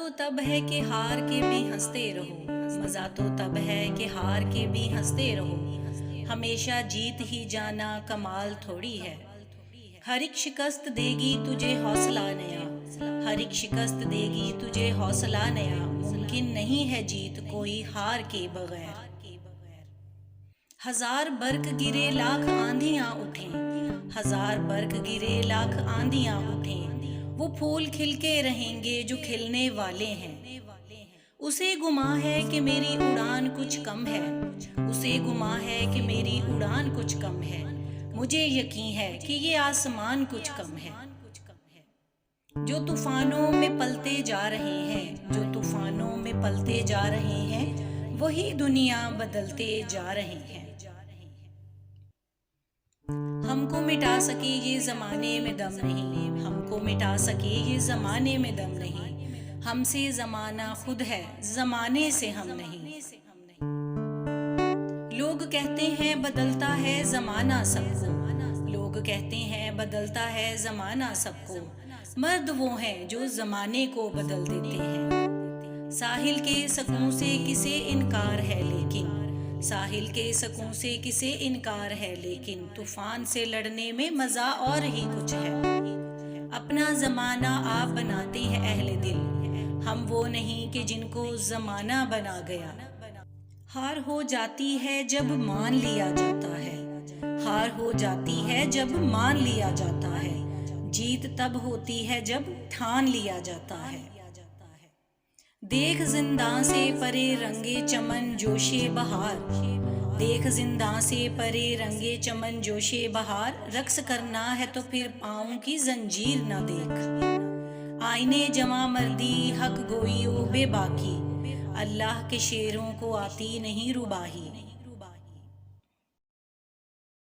तो तब है कि हार के भी हंसते रहो, मजा तो तब है कि हार के भी हंसते रहो। हमेशा जीत ही जाना कमाल थोड़ी है। हर एक शिकस्त देगी तुझे हौसला नया, हर एक शिकस्त देगी तुझे हौसला नया। मुमकिन नहीं है जीत कोई हार के बगैर। हजार बर्क गिरे लाख आंधियां उठें, हजार बर्क गिरे लाख आंधियां उठें, वो फूल खिलके रहेंगे जो खिलने वाले हैं। उसे गुमा है कि मेरी उड़ान कुछ कम है, उसे गुमा है कि मेरी उड़ान कुछ कम है। मुझे यकीन है कि ये आसमान कुछ कम है। जो तूफानों में पलते जा रहे हैं, जो तूफानों में पलते जा रहे हैं, वही दुनिया बदलते जा रहे हैं। हमको मिटा सके ये जमाने में दम नहीं, हमको मिटा सके ये जमाने में दम नहीं। हमसे जमाना खुद है, जमाने से हम नहीं। लोग कहते हैं बदलता है जमाना सबको, लोग कहते हैं बदलता है जमाना सबको। मर्द वो हैं जो जमाने को बदल देते हैं। साहिल के सकून से किसे इनकार है लेकिन, साहिल के सकून से किसे इनकार है लेकिन, तूफान से लड़ने में मजा और ही कुछ है। अपना जमाना आप बनाते हैं अहले दिल, हम वो नहीं कि जिनको जमाना बना गया। हार हो जाती है जब मान लिया जाता है, हार हो जाती है जब मान लिया जाता है। जीत तब होती है जब ठान लिया जाता है। देख जिंदा से परे रंगे चमन जोशे बहार, देख जिंदा से परे रंगे चमन जोशे बहार। रक्स करना है तो फिर पाँव की जंजीर ना देख। आईने जमा मर्दी हक गोई ओ बेबाकी, अल्लाह के शेरों को आती नहीं रुबाही।